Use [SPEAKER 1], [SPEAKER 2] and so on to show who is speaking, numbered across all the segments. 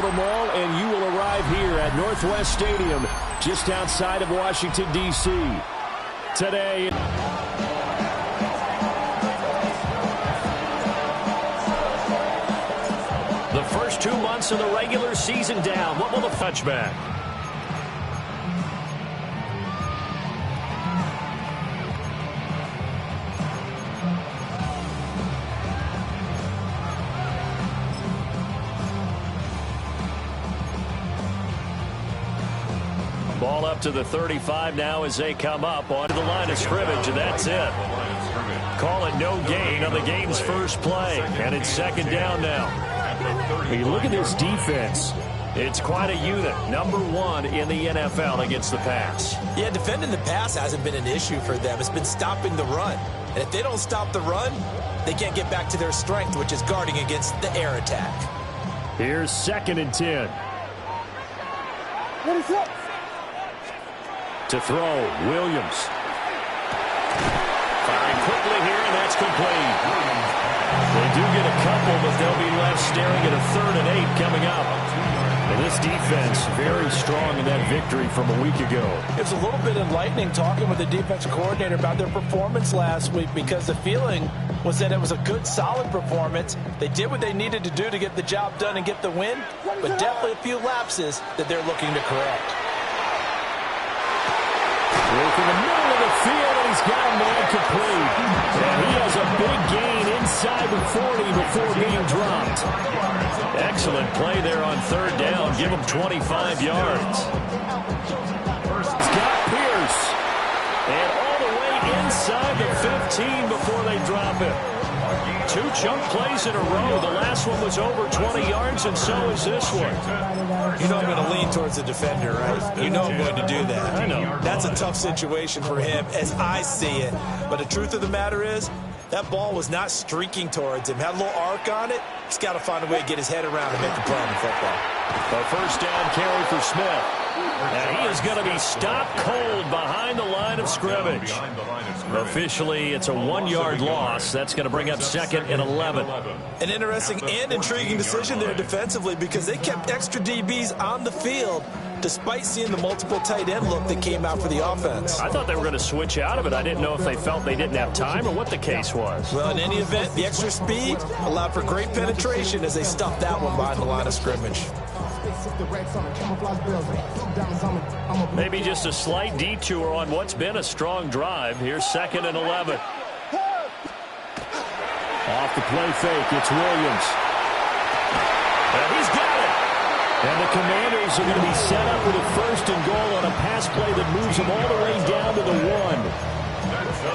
[SPEAKER 1] Capital Mall, and you will arrive here at Northwest Stadium, just outside of Washington, D.C. Today, the first 2 months of the regular season down. What will the touchback? Ball up to the 35 now as they come up onto the line of scrimmage, and that's it. Call it no gain on the game's first play, and it's second down now. When you look at this defense, it's quite a unit. Number 1 in the NFL against the pass.
[SPEAKER 2] Yeah, defending the pass hasn't been an issue for them. It's been stopping the run. And if they don't stop the run, they can't get back to their strength, which is guarding against the air attack.
[SPEAKER 1] Here's 2nd and 10.
[SPEAKER 3] What is up?
[SPEAKER 1] To throw, Williams. Firing quickly here, and that's complete. They do get a couple, but they'll be left staring at a 3rd and 8 coming up. And this defense very strong in that victory from a week ago.
[SPEAKER 4] It's a little bit enlightening talking with the defensive coordinator about their performance last week, because the feeling was that it was a good, solid performance. They did what they needed to do to get the job done and get the win, but definitely a few lapses that they're looking to correct.
[SPEAKER 1] From the middle of the field, and he's got a man complete. And he has a big gain inside the 40 before being dropped. Excellent play there on 3rd down. Give him 25 yards. He's got Pierce. And all the way inside the 15 before they drop it. 2 chunk plays in a row. The last one was over 20 yards, and so is this one.
[SPEAKER 2] You know I'm going to lean towards the defender, right? You know I'm going to do that.
[SPEAKER 1] I know.
[SPEAKER 2] That's a tough situation for him as I see it. But the truth of the matter is, that ball was not streaking towards him. Had a little arc on it. He's got to find a way to get his head around and make a play in football.
[SPEAKER 1] A 1st down carry for Smith. And he is going to be stopped cold behind the line of scrimmage. Officially, it's a 1-yard loss. That's going to bring up 2nd and 11.
[SPEAKER 2] An interesting and intriguing decision there defensively, because they kept extra DBs on the field despite seeing the multiple tight end look that came out for the offense.
[SPEAKER 1] I thought they were going to switch out of it. I didn't know if they felt they didn't have time or what the case was.
[SPEAKER 2] Well, in any event, the extra speed allowed for great penetration as they stuffed that one behind the line of scrimmage.
[SPEAKER 1] Maybe just a slight detour on what's been a strong drive. Here's 2nd and 11. Off the play fake, it's Williams. And he's got it. And the Commanders are going to be set up with a 1st and goal on a pass play that moves them all the way down to the 1.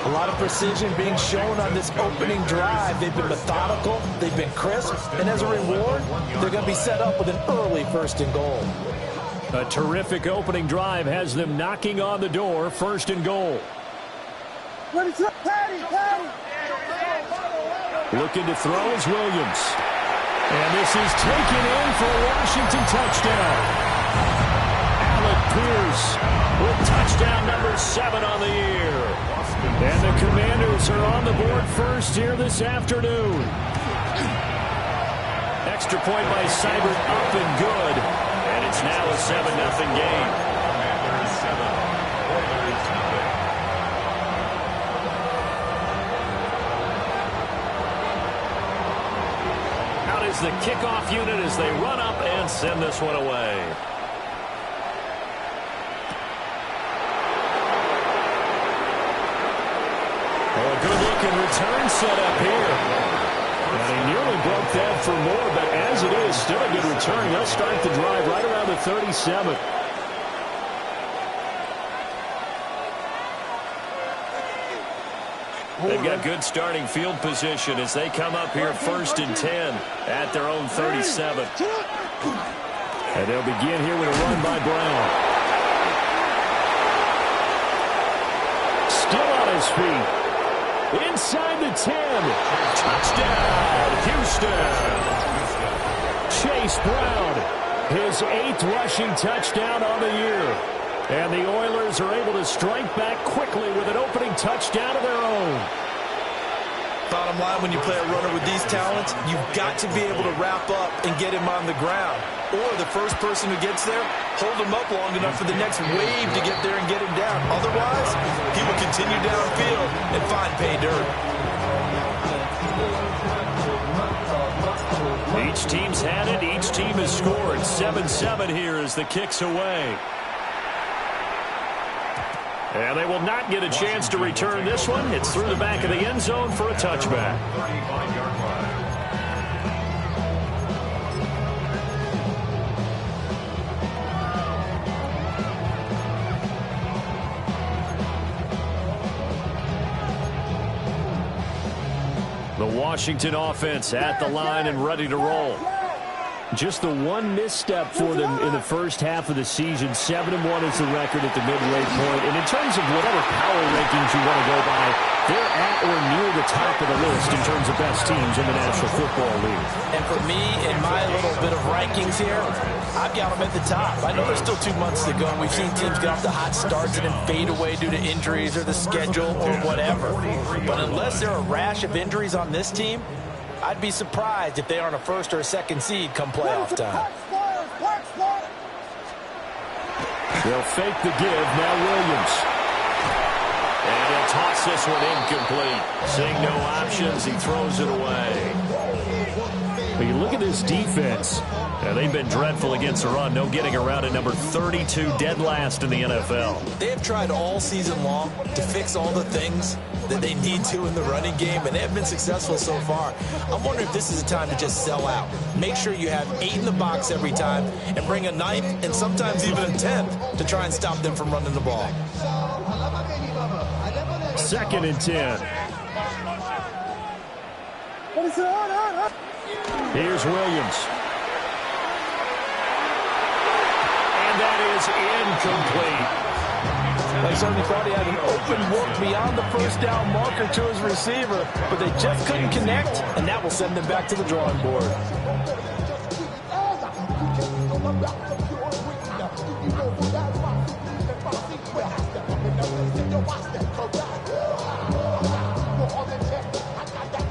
[SPEAKER 4] A lot of precision being shown on this opening drive. They've been methodical, they've been crisp, and as a reward, they're going to be set up with an early 1st and goal.
[SPEAKER 1] A terrific opening drive has them knocking on the door, 1st and goal. Looking to throw is Williams. And this is taken in for a Washington touchdown. Alec Pierce with touchdown number 7 on the year. And the Commanders are on the board first here this afternoon. Extra point by Seibert up and good. And it's now a 7-0 game. Out is the kickoff unit as they run up and send this one away. Oh, a good-looking return set up here. And he nearly broke that for more, but as it is, still a good return. They'll start the drive right around the 37. They've got good starting field position as they come up here 1st and 10 at their own 37. And they'll begin here with a run by Brown. Still on his feet. Inside the 10. Touchdown, Houston. Chase Brown, his 8th rushing touchdown on the year. And the Oilers are able to strike back quickly with an opening touchdown of their own.
[SPEAKER 2] Bottom line, when you play a runner with these talents, you've got to be able to wrap up and get him on the ground, or the first person who gets there, hold him up long enough for the next wave to get there and get him down. Otherwise, he will continue downfield and find pay dirt.
[SPEAKER 1] Each team's had it. Each team has scored. 7-7 here as the kick's away. And they will not get a chance to return this one. It's through the back of the end zone for a touchback. The Washington offense at the line and ready to roll. Just the one misstep for them in the first half of the season. 7-1 is the record at the midway point. And in terms of whatever power rankings you want to go by, they're at or near the top of the list in terms of best teams in the National Football League.
[SPEAKER 4] And for me, in my little bit of rankings here, I've got them at the top. I know there's still 2 months to go. We've seen teams get off to hot starts and then fade away due to injuries or the schedule or whatever. But unless there are a rash of injuries on this team, I'd be surprised if they aren't a first or a second seed come playoff time.
[SPEAKER 1] They'll fake the give. Now Williams. And he'll toss this one incomplete. Seeing no options, he throws it away. But you look at this defense. They've been dreadful against the run. No getting around at number 32, dead last in the NFL.
[SPEAKER 2] They have tried all season long to fix all the things that they need to in the running game, and they have been successful so far. I'm wondering if this is a time to just sell out. Make sure you have 8 in the box every time and bring a 9th and sometimes even a 10th to try and stop them from running the ball.
[SPEAKER 1] 2nd and 10. Here's Williams. And that is incomplete.
[SPEAKER 4] They certainly thought he had an open look beyond the first down marker to his receiver, but they just couldn't connect, and that will send them back to the drawing board.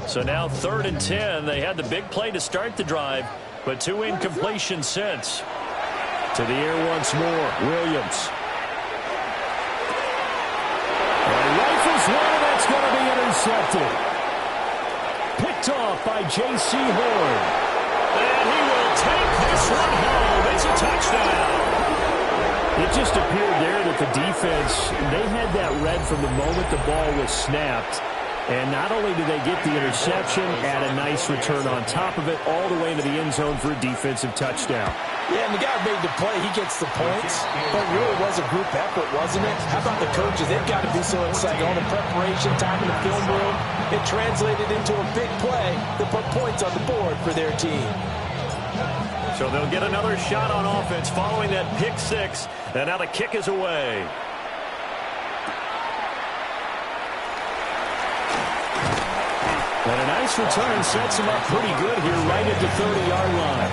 [SPEAKER 1] So now 3rd and 10. They had the big play to start the drive, but 2 incompletions since. To the air once more, Williams. And rifles one, and that's going to be intercepted. Picked off by J.C. Horn. And he will take this one home. It's a touchdown. It just appeared there that the defense, they had that read from the moment the ball was snapped. And not only did they get the interception, add a nice return on top of it, all the way into the end zone for a defensive touchdown.
[SPEAKER 4] Yeah, and the guy made the play. He gets the points. But it really was a group effort, wasn't it? How about the coaches? They've got to be so excited. All the preparation time in the film room, it translated into a big play that put points on the board for their team.
[SPEAKER 1] So they'll get another shot on offense following that pick 6. And now the kick is away. And a nice return sets him up pretty good here right at the 30-yard line.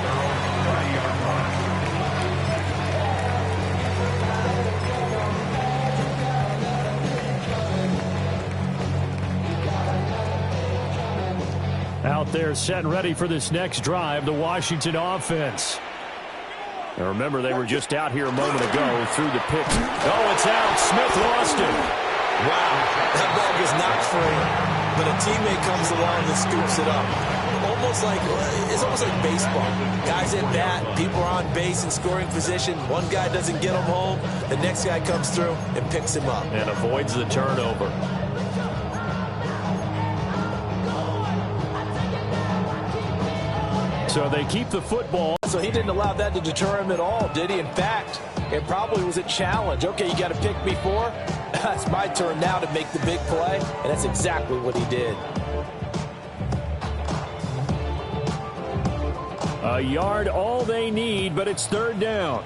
[SPEAKER 1] Out there set and ready for this next drive, the Washington offense. Now remember, they were just out here a moment ago through the pick. Oh, it's out. Smith lost it.
[SPEAKER 2] Wow, that ball is not free. But a teammate comes along and scoops it up. It's almost like baseball. Guys at bat, people are on base in scoring position. One guy doesn't get him home. The next guy comes through and picks him up.
[SPEAKER 1] And avoids the turnover. So they keep the football.
[SPEAKER 4] So he didn't allow that to deter him at all, did he? In fact, it probably was a challenge. Okay, you got to pick me 4. It's my turn now to make the big play, and that's exactly what he did.
[SPEAKER 1] A yard all they need, but it's 3rd down.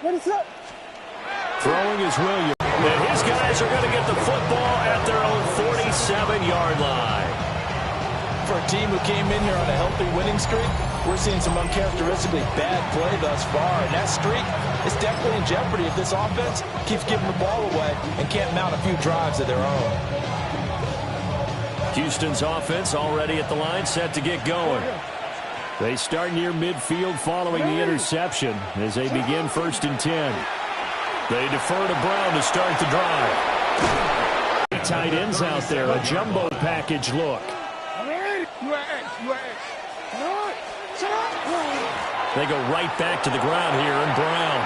[SPEAKER 4] What is up?
[SPEAKER 1] Throwing is Williams. And his guys are going to get the football at their own 47-yard line.
[SPEAKER 4] For a team who came in here on a healthy winning streak, we're seeing some uncharacteristically bad play thus far. And that streak is definitely in jeopardy if this offense keeps giving the ball away and can't mount a few drives of their own.
[SPEAKER 1] Houston's offense already at the line, set to get going. They start near midfield following the interception as they begin 1st and 10. They defer to Brown to start the drive. Tight ends out there, a jumbo package look. They go right back to the ground here, and Brown.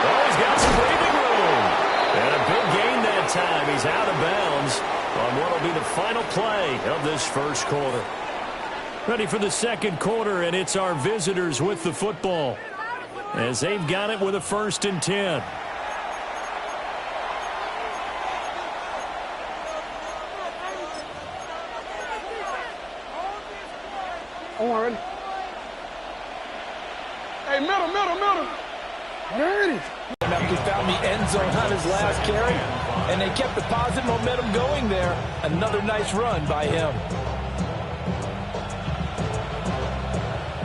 [SPEAKER 1] Oh, he's got some breathing room. And a big gain that time. He's out of bounds on what will be the final play of this first quarter. Ready for the 2nd quarter, and it's our visitors with the football as they've got it with a 1st and 10.
[SPEAKER 3] Warren. Hey, middle. There it is.
[SPEAKER 4] He found the end zone on his last carry, and they kept the positive momentum going there. Another nice run by him.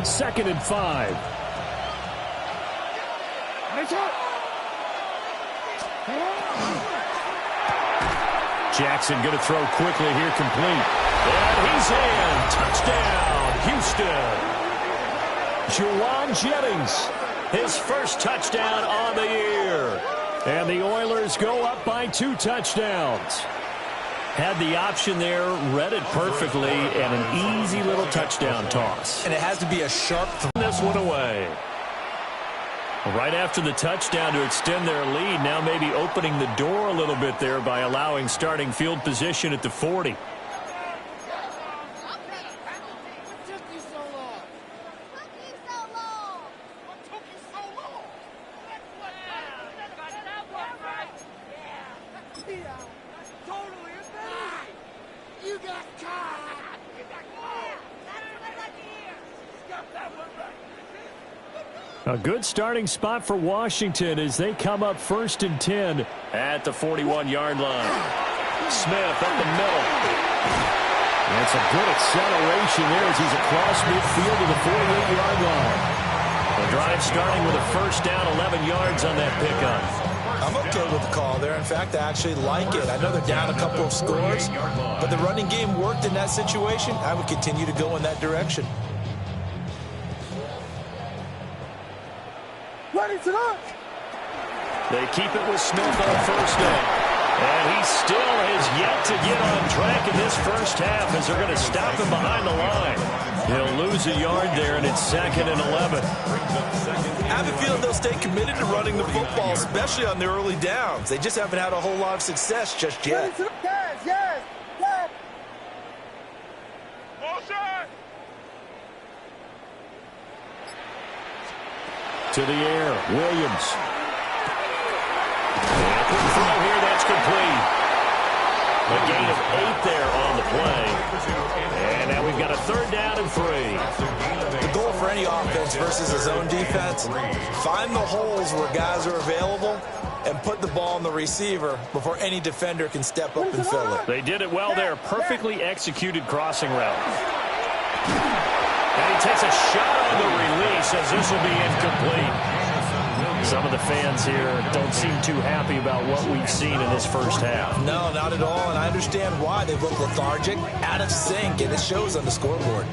[SPEAKER 1] 2nd and 5. Jackson going to throw quickly here, complete. And he's in. Touchdown, Houston. Juwan Jennings, his first touchdown on the year. And the Oilers go up by 2 touchdowns. Had the option there, read it perfectly, and an easy little touchdown toss.
[SPEAKER 2] And it has to be a sharp throw.
[SPEAKER 1] This one away. Right after the touchdown to extend their lead, now maybe opening the door a little bit there by allowing starting field position at the 40. A good starting spot for Washington as they come up 1st and 10 at the 41-yard line. Smith up the middle. That's a good acceleration there as he's across midfield to the 48-yard line. The drive starting with a 1st down, 11 yards on that pickup.
[SPEAKER 2] I'm okay with the call there. In fact, I actually like it. I know they're down a couple of scores, but the running game worked in that situation. I would continue to go in that direction.
[SPEAKER 1] They keep it with Smith on 1st down. And he still has yet to get on track in this first half as they're going to stop him behind the line. He'll lose a yard there, and it's 2nd and 11.
[SPEAKER 2] I have a feeling they'll stay committed to running the football, especially on the early downs. They just haven't had a whole lot of success just yet.
[SPEAKER 3] Yes.
[SPEAKER 1] To the air, Williams. And quick throw here, that's complete. A gain of 8 there on the play. And now we've got a 3rd down and 3.
[SPEAKER 2] The goal for any offense versus a zone defense, find the holes where guys are available and put the ball on the receiver before any defender can step up and fill it.
[SPEAKER 1] They did it well there. Perfectly executed crossing route. And he takes a shot on the release as this will be incomplete. Some of the fans here don't seem too happy about what we've seen in this first half.
[SPEAKER 2] No, not at all, and I understand why. They look lethargic, out of sync, and it shows on the scoreboard.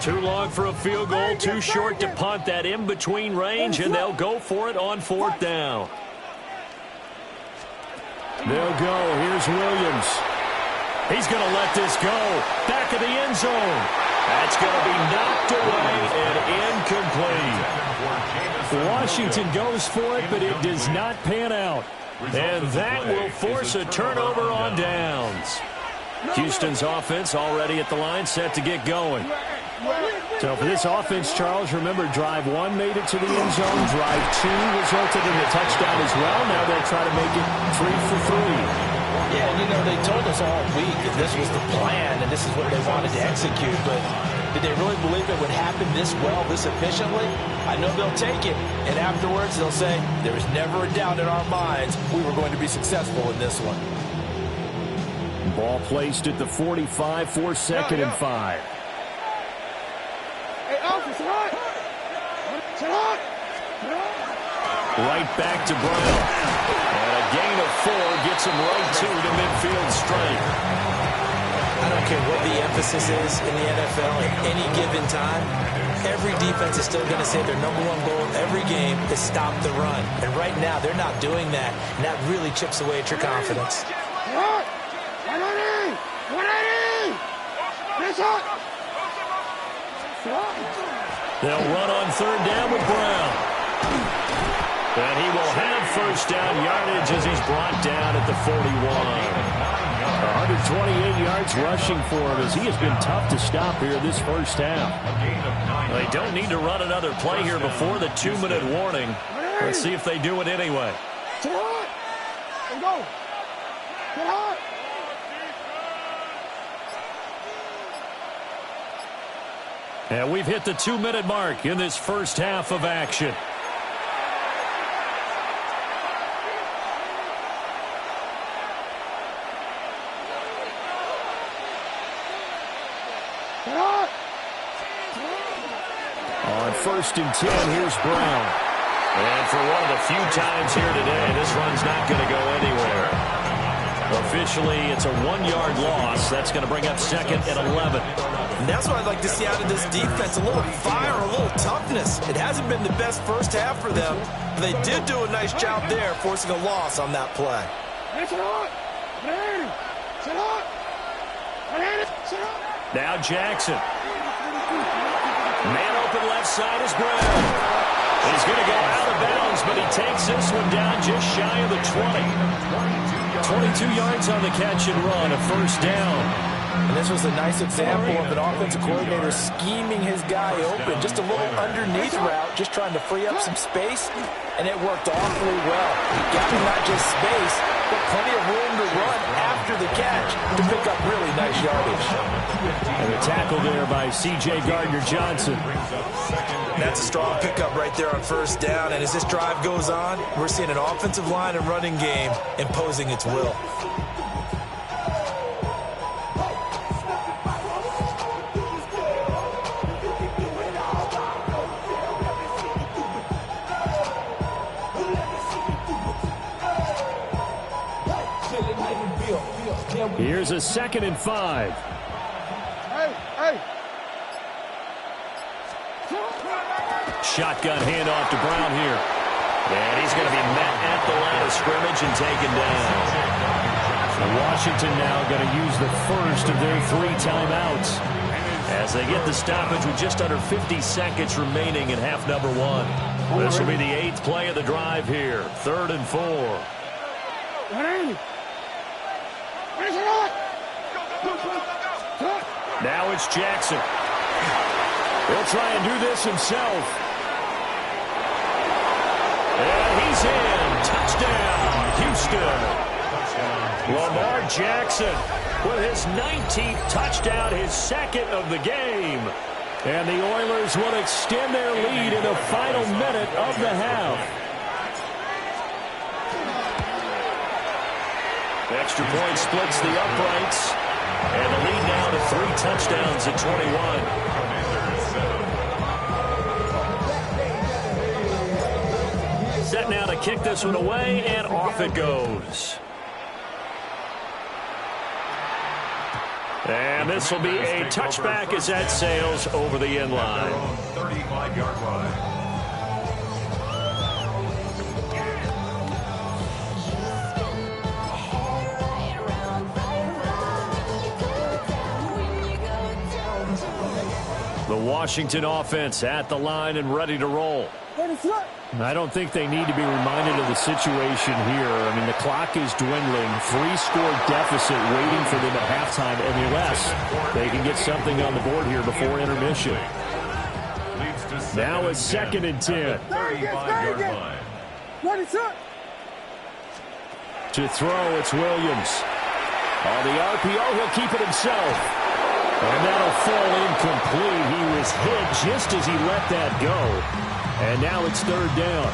[SPEAKER 1] Too long for a field goal, too short to punt. That in-between range, and they'll go for it on 4th down. They'll go. Here's Williams. He's going to let this go. Back of the end zone. That's going to be knocked away and incomplete. Washington goes for it, but it does not pan out. And that will force a turnover on downs. Houston's offense already at the line, set to get going. So for this offense, Charles, remember, drive 1 made it to the end zone. Drive 2 resulted in a touchdown as well. Now they'll try to make it 3 for 3.
[SPEAKER 4] Yeah, and you know, they told us all week that this was the plan and this is what they wanted to execute, but did they really believe it would happen this well, this efficiently? I know they'll take it, and afterwards they'll say, there was never a doubt in our minds we were going to be successful in this one.
[SPEAKER 1] Ball placed at the 45 for 2nd and 5.
[SPEAKER 3] Hey, Alfred,
[SPEAKER 1] Right back to Brown. And a gain of 4 gets him right to midfield straight.
[SPEAKER 2] I don't care what the emphasis is in the NFL at any given time. Every defense is still going to say their #1 goal every game is stop the run. And right now, they're not doing that, and that really chips away at your confidence.
[SPEAKER 1] They'll run on third down with Brown. And he will have first down yardage as he's brought down at the 41. 128 yards rushing for him as he has been tough to stop here this first half. They don't need to run another play here before the 2-minute warning. Let's see if they do it anyway.
[SPEAKER 3] Get hot. Let's go. Get hot.
[SPEAKER 1] And we've hit the 2-minute mark in this first half of action. On 1st and 10, here's Brown. And for one of the few times here today, this run's not going to go anywhere. Officially, it's a 1-yard loss. That's going to bring up 2nd and 11.
[SPEAKER 2] And that's what I'd like to see out of this defense, a little fire, a little toughness. It hasn't been the best first half for them, but they did do a nice job there, forcing a loss on that play.
[SPEAKER 1] Now Jackson. Man open left side is Brown. He's going to go out of bounds, but he takes this one down just shy of the 20. 22 yards on the catch and run, a first down.
[SPEAKER 4] And this was a nice example of an offensive coordinator scheming his guy open. Just a little underneath route, just trying to free up some space, and it worked awfully well. He got him not just space, but plenty of room to run after the catch to pick up really nice yardage.
[SPEAKER 1] And a tackle there by C.J. Gardner-Johnson.
[SPEAKER 2] That's a strong pickup right there on first down, and as this drive goes on, we're seeing an offensive line and running game imposing its will.
[SPEAKER 1] Here's a 2nd and 5.
[SPEAKER 3] Hey.
[SPEAKER 1] Shotgun handoff to Brown here. And he's going to be met at the line of scrimmage and taken down. Washington now going to use the first of their 3 timeouts as they get the stoppage with just under 50 seconds remaining in half number 1. This will be the 8th play of the drive here. 3rd and 4. Now it's Jackson. He'll try and do this himself. And he's in. Touchdown, Houston. Lamar Jackson with his 19th touchdown, his 2nd of the game. And the Oilers will extend their lead in the final minute of the half. Extra point splits the uprights. And the lead now to 3 touchdowns at 21. Set now to kick this one away, and off it goes. And this will be a touchback as that sails over the end line.
[SPEAKER 5] 35-yard line.
[SPEAKER 1] The Washington offense at the line and ready to roll. I don't think they need to be reminded of the situation here. I mean, the clock is dwindling. 3-score deficit waiting for them at halftime unless they can get something on the board here before intermission. Now it's 2nd and 10.
[SPEAKER 5] 35-yard line.
[SPEAKER 1] To throw, it's Williams. On the RPO, he'll keep it himself. And that'll fall incomplete. He was hit just as he let that go. And now it's 3rd down.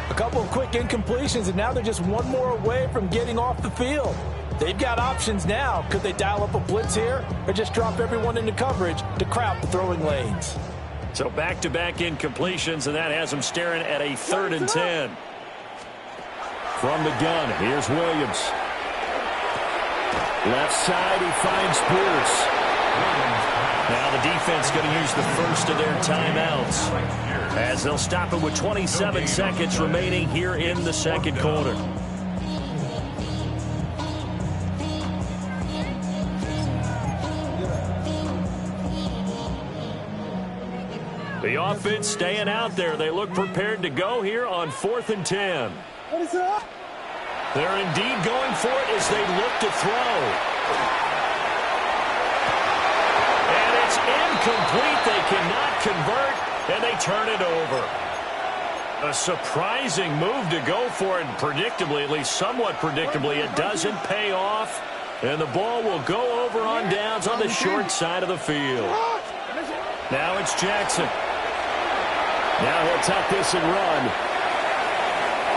[SPEAKER 4] A couple of quick incompletions, and now they're just one more away from getting off the field. They've got options now. Could they dial up a blitz here or just drop everyone into coverage to crowd the throwing lanes?
[SPEAKER 1] So back-to-back incompletions, and that has them staring at a 3rd and 10. From the gun, here's Williams. Left side, he finds Pierce. Now the defense going to use the first of their timeouts as they'll stop it with 27 seconds remaining here in the second quarter. The offense staying out there. They look prepared to go here on 4th and 10. They're indeed going for it as they look to throw. And it's incomplete. They cannot convert, and they turn it over. A surprising move to go for it, and predictably, at least somewhat predictably, it doesn't pay off. And the ball will go over on downs on the short side of the field. Now it's Jackson. Now he'll tuck this and run.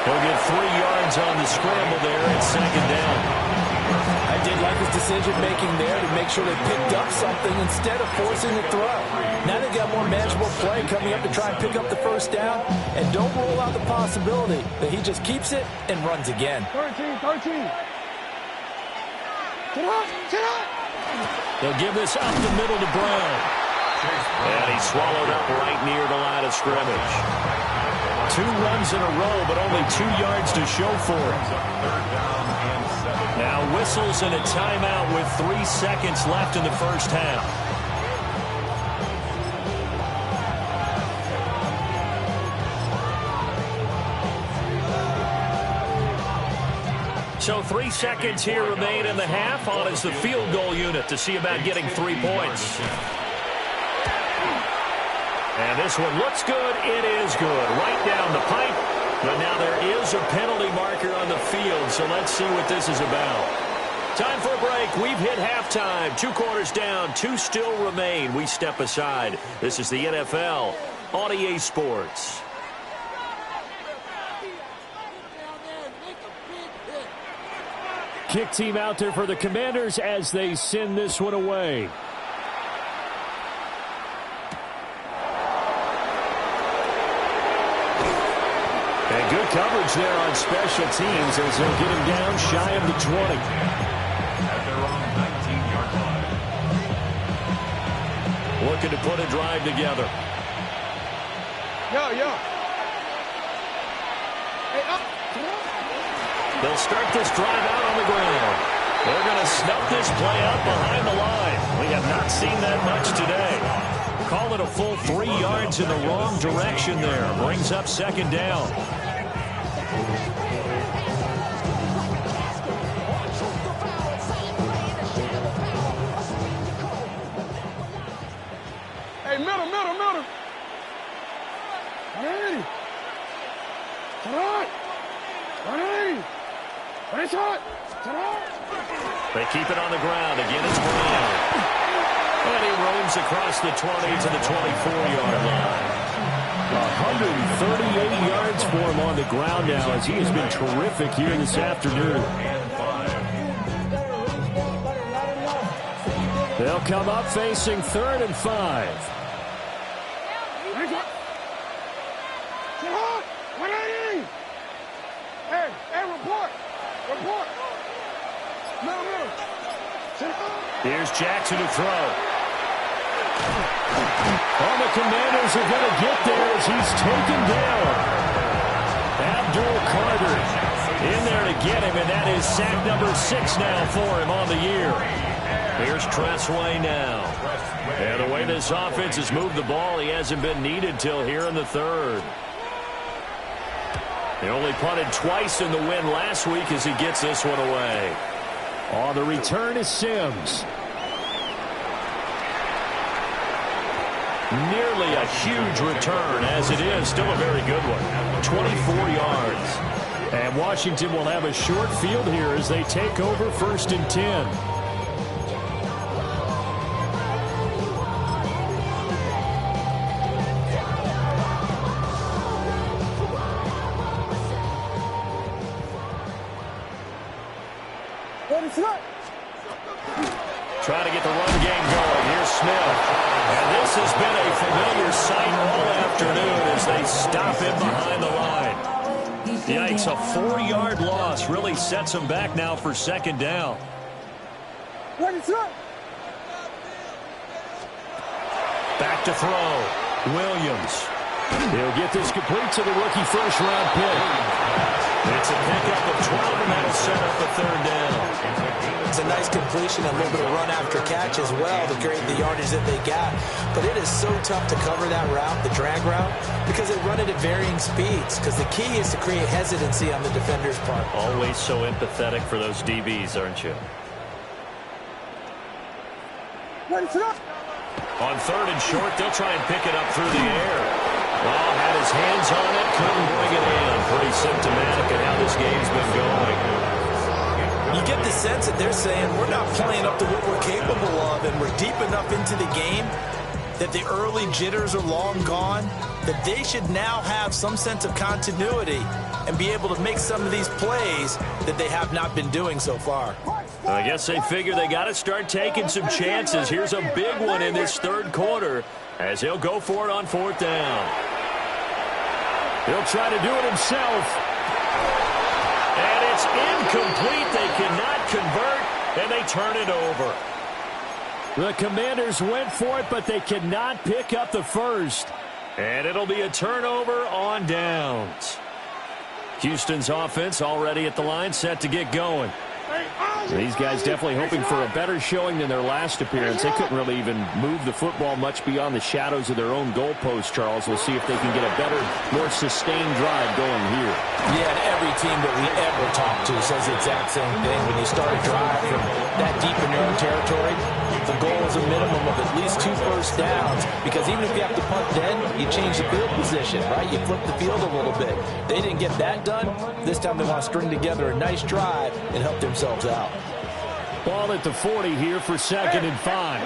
[SPEAKER 1] He'll get 3 yards on the scramble there at second down.
[SPEAKER 4] I did like his decision-making there to make sure they picked up something instead of forcing the throw. Now they've got more manageable play coming up to try and pick up the first down, and don't rule out the possibility that he just keeps it and runs again.
[SPEAKER 3] 13. Sit up.
[SPEAKER 1] They'll give this up the middle to Brown. And he swallowed up right near the line of scrimmage. 2 runs in a row, but only 2 yards to show for it. Now whistles and a timeout with 3 seconds left in the first half. So 3 seconds here remain in the half. On is the field goal unit to see about getting 3 points. And this one looks good. It is good. Right down the pipe. But now there is a penalty marker on the field, so let's see what this is about. Time for a break. We've hit halftime. 2 quarters down. 2 still remain. We step aside. This is the NFL on EA Sports. Kick team out there for the Commanders as they send this one away. And good coverage there on special teams as they'll get him down shy of the 20.
[SPEAKER 5] At their own 19-yard line.
[SPEAKER 1] Looking to put a drive together.
[SPEAKER 3] Yo. Hey, up.
[SPEAKER 1] They'll start this drive out on the ground. They're going to snuff this play out behind the line. We have not seen that much today. Call it a full 3 yards in the wrong direction there. Brings up second down.
[SPEAKER 3] Hey, middle. 180.
[SPEAKER 1] They keep it on the ground. Again, it's Brown. And he roams across the 20 to the 24-yard line. 138 yards for him on the ground now as he has been terrific here this afternoon. They'll come up facing 3rd and 5.
[SPEAKER 3] Report. Middle.
[SPEAKER 1] Here's Jackson to throw. All the Commanders are going to get there as he's taken down. Abdul Carter in there to get him, and that is sack number 6 now for him on the year. Here's Tressway now. And the way this offense has moved the ball, he hasn't been needed till here in the 3rd. He only punted twice in the win last week as he gets this one away. On the return is Sims. Nearly a huge return, as it is still a very good one. 24 yards. And Washington will have a short field here as they take over 1st and 10. Trying to get the run game going. Here's Smith. And this has been a familiar sight all afternoon as they stop him behind the line. Yikes, a 4-yard loss really sets him back now for second down. Back to throw. Williams. He'll get this complete to the rookie first-round pick. It's a pickup of 12, and that'll set up a third down.
[SPEAKER 2] It's a nice completion, a little bit of run after catch as well to create the yardage that they got. But it is so tough to cover that route, the drag route, because they run it at varying speeds. Because the key is to create hesitancy on the defender's part.
[SPEAKER 1] Always so empathetic for those DBs, aren't you? On third and short, they'll try and pick it up through the air. Well, had his hands on it, couldn't bring it in. Pretty symptomatic of how this game's been going.
[SPEAKER 2] You get the sense that they're saying we're not playing up to what we're capable of, and we're deep enough into the game that the early jitters are long gone, that they should now have some sense of continuity and be able to make some of these plays that they have not been doing so far.
[SPEAKER 1] I guess they figure they got to start taking some chances. Here's a big one in this third quarter as he'll go for it on fourth down. He'll try to do it himself. And it's incomplete. They cannot convert, and they turn it over. The Commanders went for it, but they cannot pick up the first. And it'll be a turnover on downs. Houston's offense already at the line, set to get going. These guys definitely hoping for a better showing than their last appearance. They couldn't really even move the football much beyond the shadows of their own goalpost, Charles. We'll see if they can get a better, more sustained drive going here.
[SPEAKER 2] Yeah, and every team that we ever talk to says the exact same thing. When you start a drive from that deep in your own territory, the goal is a minimum of at least 2 first downs, because even if you have to punt dead, you change the field position, right? You flip the field a little bit. They didn't get that done. This time they want to string together a nice drive and help themselves out.
[SPEAKER 1] Ball at the 40 here for 2nd and 5.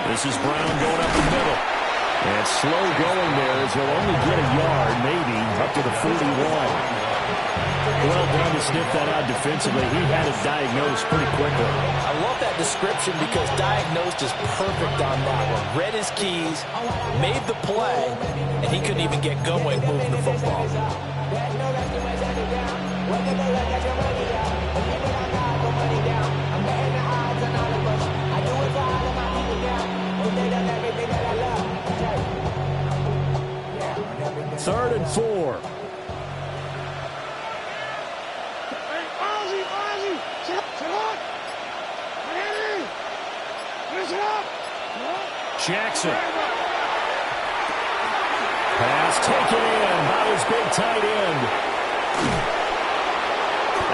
[SPEAKER 1] This is Brown going up the middle. And slow going there as he'll only get a yard, maybe, up to the 41. Well done to sniff that out defensively. He had it diagnosed pretty quickly.
[SPEAKER 2] I love that description because diagnosed is perfect on that one. Read his keys, made the play, and he couldn't even get going moving the football.
[SPEAKER 1] Third and 4. Jackson. Pass taken in by his big tight end.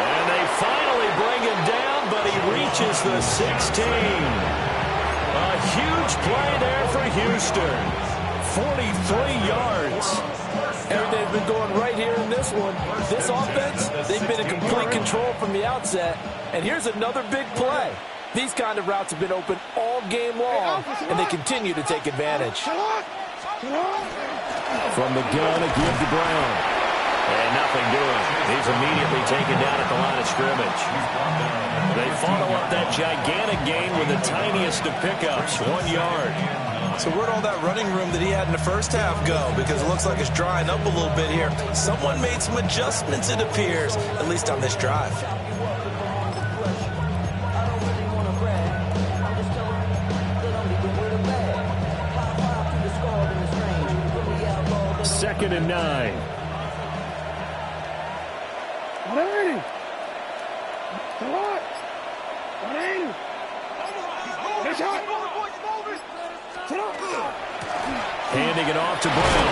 [SPEAKER 1] And they finally bring him down, but he reaches the 16. A huge play there for Houston. 43 yards.
[SPEAKER 4] Everything's been going right here in this one. This offense, they've been in complete control from the outset. And here's another big play. These kind of routes have been open all game long, and they continue to take advantage.
[SPEAKER 1] From the gun, a give to Brown. And nothing doing. He's immediately taken down at the line of scrimmage. They follow up that gigantic gain with the tiniest of pickups, 1 yard.
[SPEAKER 2] So where'd all that running room that he had in the first half go? Because it looks like it's drying up a little bit here. Someone made some adjustments, it appears, at least on this drive.
[SPEAKER 1] Second and 9. Handing it off to Brown.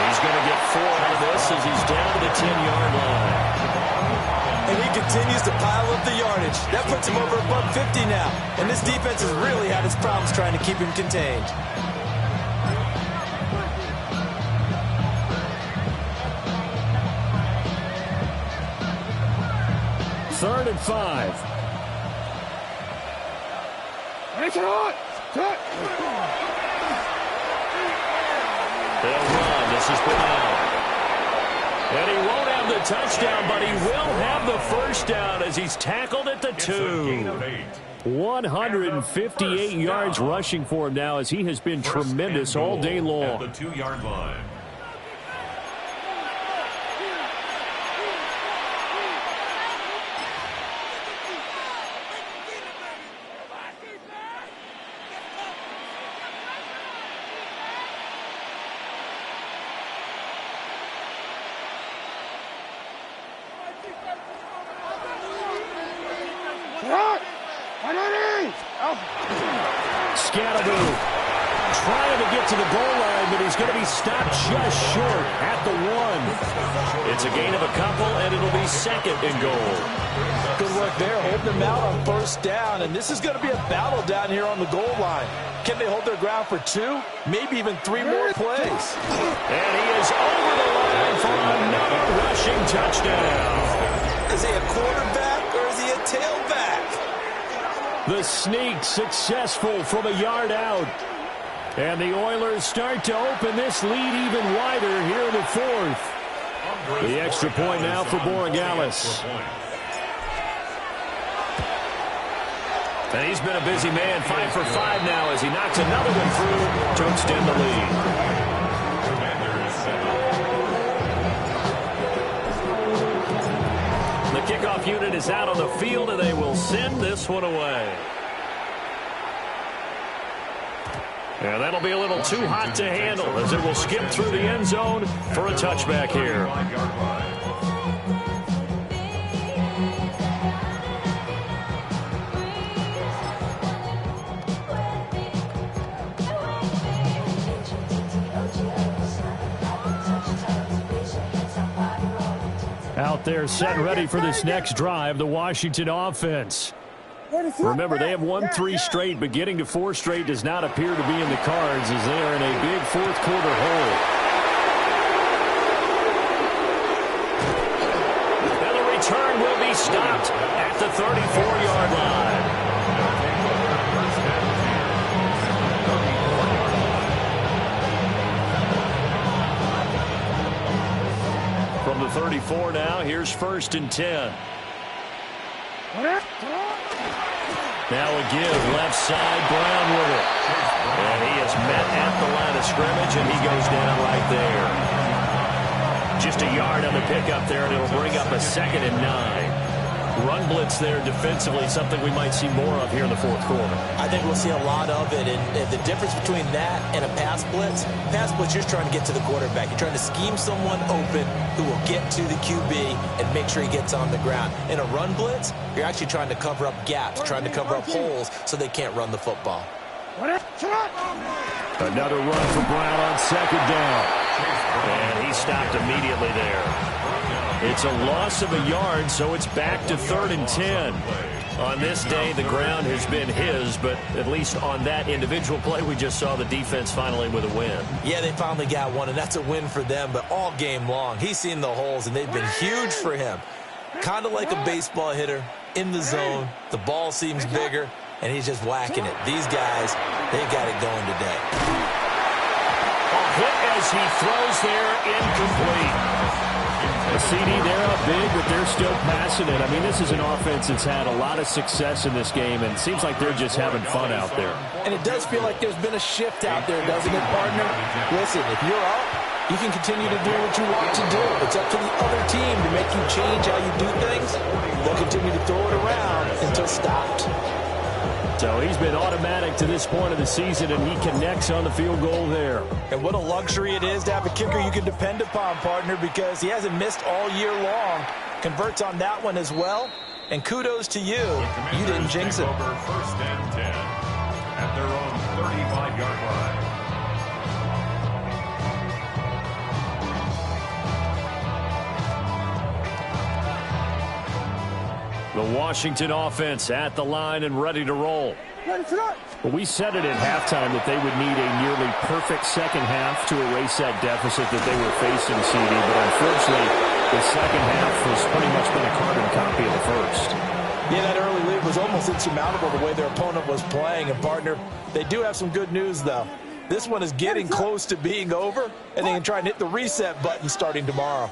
[SPEAKER 1] He's going to get 4 out of this as he's down to the 10-yard line.
[SPEAKER 2] And he continues to pile up the yardage. That puts him over $150 now. And this defense has really had its problems trying to keep him contained.
[SPEAKER 1] Third and 5. They'll run. This is Brown. And he won't have the touchdown, but he will have the first down as he's tackled at the 2. 158 yards rushing for him now as he has been tremendous all day long.
[SPEAKER 5] At the 2-yard line.
[SPEAKER 1] Scatterboo trying to get to the goal line, but he's going to be stopped just short at the 1. It's a gain of a couple, and it'll be second and goal.
[SPEAKER 4] Good work there, holding them out on first down, and this is going to be a battle down here on the goal line. Can they hold their ground for 2, maybe even 3 more plays?
[SPEAKER 1] And he is over the line for another rushing touchdown.
[SPEAKER 2] Is he a quarterback or is he a tailback?
[SPEAKER 1] The sneak successful from a yard out. And the Oilers start to open this lead even wider here in the 4th. The extra point now for Borregales. And he's been a busy man, 5 for 5 now as he knocks another one through to extend the lead. The kickoff unit is out on the field, and they will send this one away. And that'll be a little too hot to handle as it will skip through the end zone for a touchback here. Out there set and ready for this next drive, the Washington offense. Remember, they have won 3 straight, but getting to 4 straight does not appear to be in the cards as they are in a big 4th quarter hole. And the return will be stopped at the 34-yard line. From the 34 now, here's 1st and 10. Now a give, left side, Brown with it. And he is met at the line of scrimmage, and he goes down right there. Just a yard on the pickup there, and it'll bring up a 2nd and 9. Run blitz there defensively, something we might see more of here in the 4th quarter.
[SPEAKER 2] I think we'll see a lot of it, and the difference between that and a pass blitz, you're trying to get to the quarterback. You're trying to scheme someone open who will get to the QB and make sure he gets on the ground. In a run blitz, you're actually trying to cover up gaps, trying to cover up holes so they can't run the football.
[SPEAKER 1] Another run for Brown on 2nd down. And he stopped immediately there. It's a loss of a yard, so it's back to 3rd and 10. On this day, the ground has been his, but at least on that individual play, we just saw the defense finally with a win.
[SPEAKER 2] Yeah, they finally got one, and that's a win for them, but all game long, he's seen the holes, and they've been huge for him. Kind of like a baseball hitter in the zone. The ball seems bigger, and he's just whacking it. These guys, they got it going today.
[SPEAKER 1] A hit as he throws there, incomplete. A CD there up big, but they're still passing it. I mean, this is an offense that's had a lot of success in this game, and it seems like they're just having fun out there.
[SPEAKER 4] And it does feel like there's been a shift out there, doesn't it, partner? Listen, if you're up, you can continue to do what you want to do. It's up to the other team to make you change how you do things. They'll continue to throw it around until stopped.
[SPEAKER 1] So he's been automatic to this point of the season, and he connects on the field goal there.
[SPEAKER 4] And what a luxury it is to have a kicker you can depend upon, partner, because he hasn't missed all year long. Converts on that one as well. And kudos to you. You didn't jinx it.
[SPEAKER 5] Over 1st and 10 at their own 35-yard line.
[SPEAKER 1] The Washington offense at the line and ready to roll. But we said it at halftime that they would need a nearly perfect second half to erase that deficit that they were facing, CD. But unfortunately, the second half has pretty much been a carbon copy of the first.
[SPEAKER 4] Yeah, that early lead was almost insurmountable the way their opponent was playing. And, partner, they do have some good news, though. This one is getting close to being over, and they can try and hit the reset button starting tomorrow.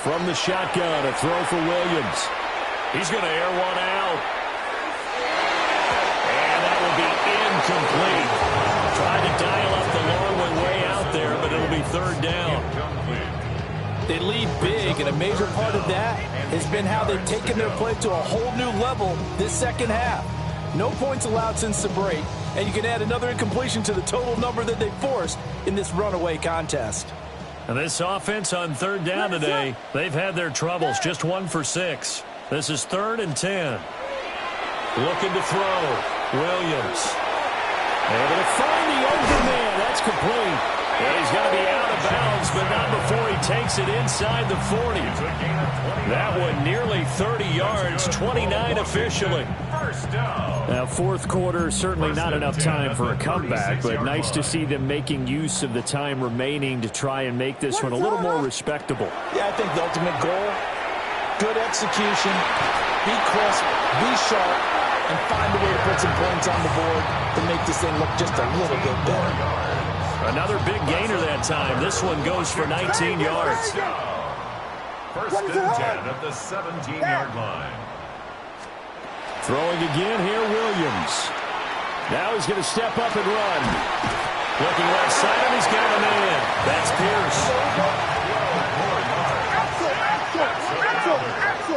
[SPEAKER 1] From the shotgun, a throw for Williams. He's going to air one out. And that will be incomplete. Tried to dial up the long one way out there, but it'll be 3rd down.
[SPEAKER 4] They lead big, and a major part of that has been how they've taken their play to a whole new level this second half. No points allowed since the break, and you can add another incompletion to the total number that they forced in this runaway contest.
[SPEAKER 1] And this offense on 3rd down today, they've had their troubles, just 1 for 6. This is 3rd and 10. Looking to throw. Williams. Able to find the open man. That's complete. And he's going to be out of bounds, but not before he takes it inside the 40. That one nearly 30 yards, 29 officially.
[SPEAKER 6] Now, fourth quarter, certainly not enough time for a comeback, but nice to see them making use of the time remaining to try and make this one a little more respectable.
[SPEAKER 4] Yeah, I think the ultimate goal, good execution, be crisp, be sharp, and find a way to put some points on the board to make this thing look just a little bit better.
[SPEAKER 1] Another big gainer that time. This one goes for 19 yards.
[SPEAKER 5] First and 10 at the 17-yard line.
[SPEAKER 1] Throwing again here, Williams. Now he's going to step up and run. Looking left side, and he's got a man. That's Pierce.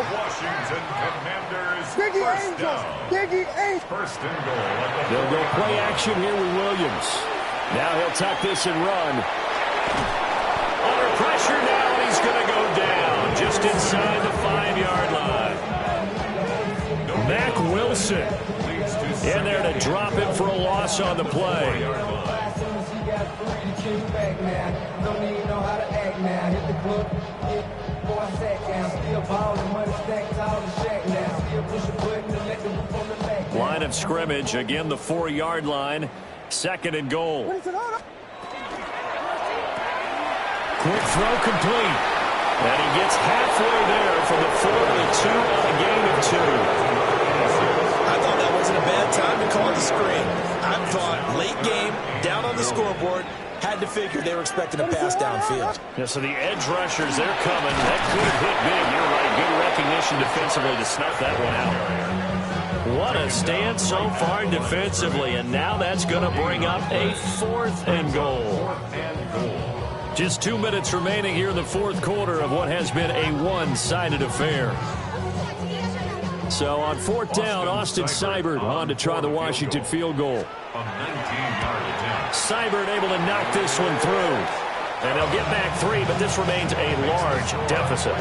[SPEAKER 5] Washington Commanders first down. First and goal.
[SPEAKER 1] They'll go play action here with Williams. Now he'll tuck this and run. Under pressure now, and he's going to go down just inside the 5-yard line. Mack Wilson in there to drop him for a loss on the play. Line of scrimmage, again the 4-yard line. Second and goal. Quick throw complete. And he gets halfway there from the 4 to the 2 on a gain of 2.
[SPEAKER 2] I thought that wasn't a bad time to call the screen. I thought late game, down on the scoreboard, had to figure they were expecting a pass downfield.
[SPEAKER 1] Yeah, so the edge rushers, they're coming. That could have hit big. You're right. Good recognition defensively to snuff that one out. What a stand so far defensively, and now that's going to bring up a 4th and goal. Just 2 minutes remaining here in the fourth quarter of what has been a one-sided affair. So on 4th down, Austin Seibert on to try the Washington field goal. Seibert able to knock this one through. And they'll get back 3, but this remains a large deficit.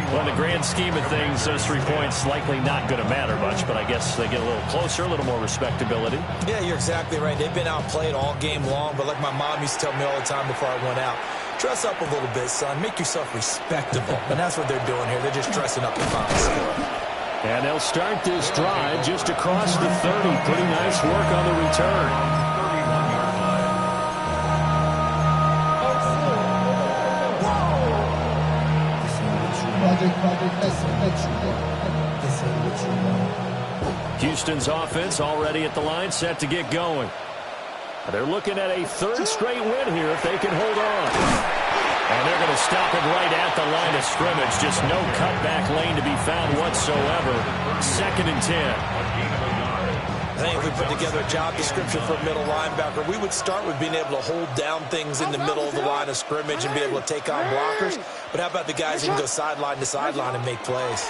[SPEAKER 1] Well, in the grand scheme of things, those 3 points likely not going to matter much, but I guess they get a little closer, a little more respectability.
[SPEAKER 2] Yeah, you're exactly right. They've been outplayed all game long, but like my mom used to tell me all the time before I went out, dress up a little bit, son. Make yourself respectable. And that's what they're doing here. They're just dressing up the final score.
[SPEAKER 1] And they'll start this drive just across the 30. Pretty nice work on the return. Houston's offense already at the line, set to get going. They're looking at a 3rd straight win here if they can hold on. And they're going to stop it right at the line of scrimmage. Just no cutback lane to be found whatsoever. 2nd and 10.
[SPEAKER 2] I think if we put together a job description for a middle linebacker, we would start with being able to hold down things in the middle of the line of scrimmage and be able to take on blockers. But how about the guys who can go sideline to sideline and make plays?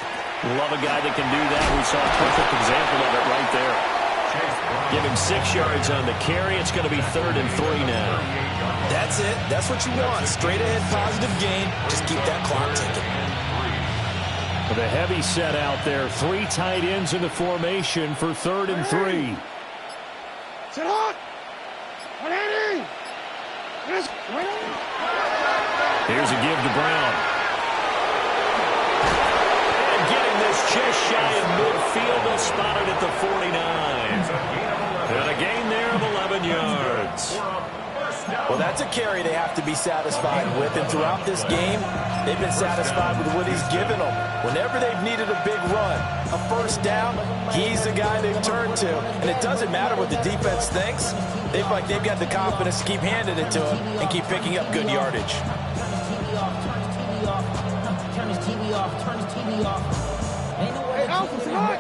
[SPEAKER 1] Love a guy that can do that. We saw a perfect example of it right there. Give him 6 yards on the carry. It's going to be 3rd and 3 now.
[SPEAKER 2] That's it. That's what you want. Straight ahead positive gain. Just keep that clock ticking.
[SPEAKER 1] With a heavy set out there. 3 tight ends in the formation for 3rd and 3.
[SPEAKER 3] Sit hot.
[SPEAKER 1] Here's a give to Brown. And getting this just shy of midfield. They'll spot it at the 49. And a gain there of 11 yards.
[SPEAKER 4] Well, that's a carry they have to be satisfied with. And throughout this game, they've been satisfied with what he's given them. Whenever they've needed a big run, a 1st down, he's the guy they've turned to. And it doesn't matter what the defense thinks. They feel like they've got the confidence to keep handing it to him and keep picking up good yardage.
[SPEAKER 3] Hey, Alpha, sit hot.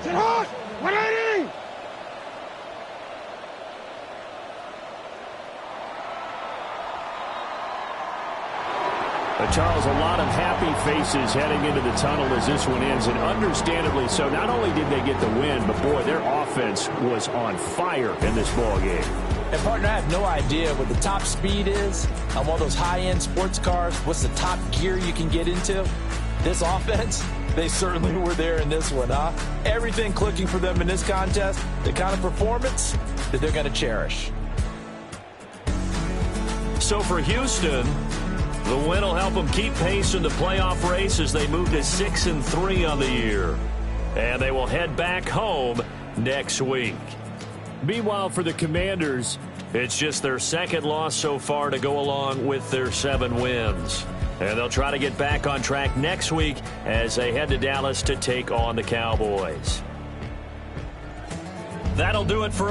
[SPEAKER 3] Sit hot. 180.
[SPEAKER 1] Charles, a lot of happy faces heading into the tunnel as this one ends, and understandably so. Not only did they get the win, but boy, their offense was on fire in this ball game.
[SPEAKER 4] And partner, I have no idea what the top speed is on one of those high-end sports cars. What's the top gear you can get into? This offense, They certainly were there in this one, huh? Everything clicking for them in this contest, the kind of performance that they're going to cherish.
[SPEAKER 1] So for Houston, the win will help them keep pace in the playoff race as they move to 6-3 on the year. And they will head back home next week.
[SPEAKER 6] Meanwhile, for the Commanders,
[SPEAKER 1] it's just their second loss so far to go along with their 7 wins. And they'll try to get back on track next week as they head to Dallas to take on the Cowboys. That'll do it for us.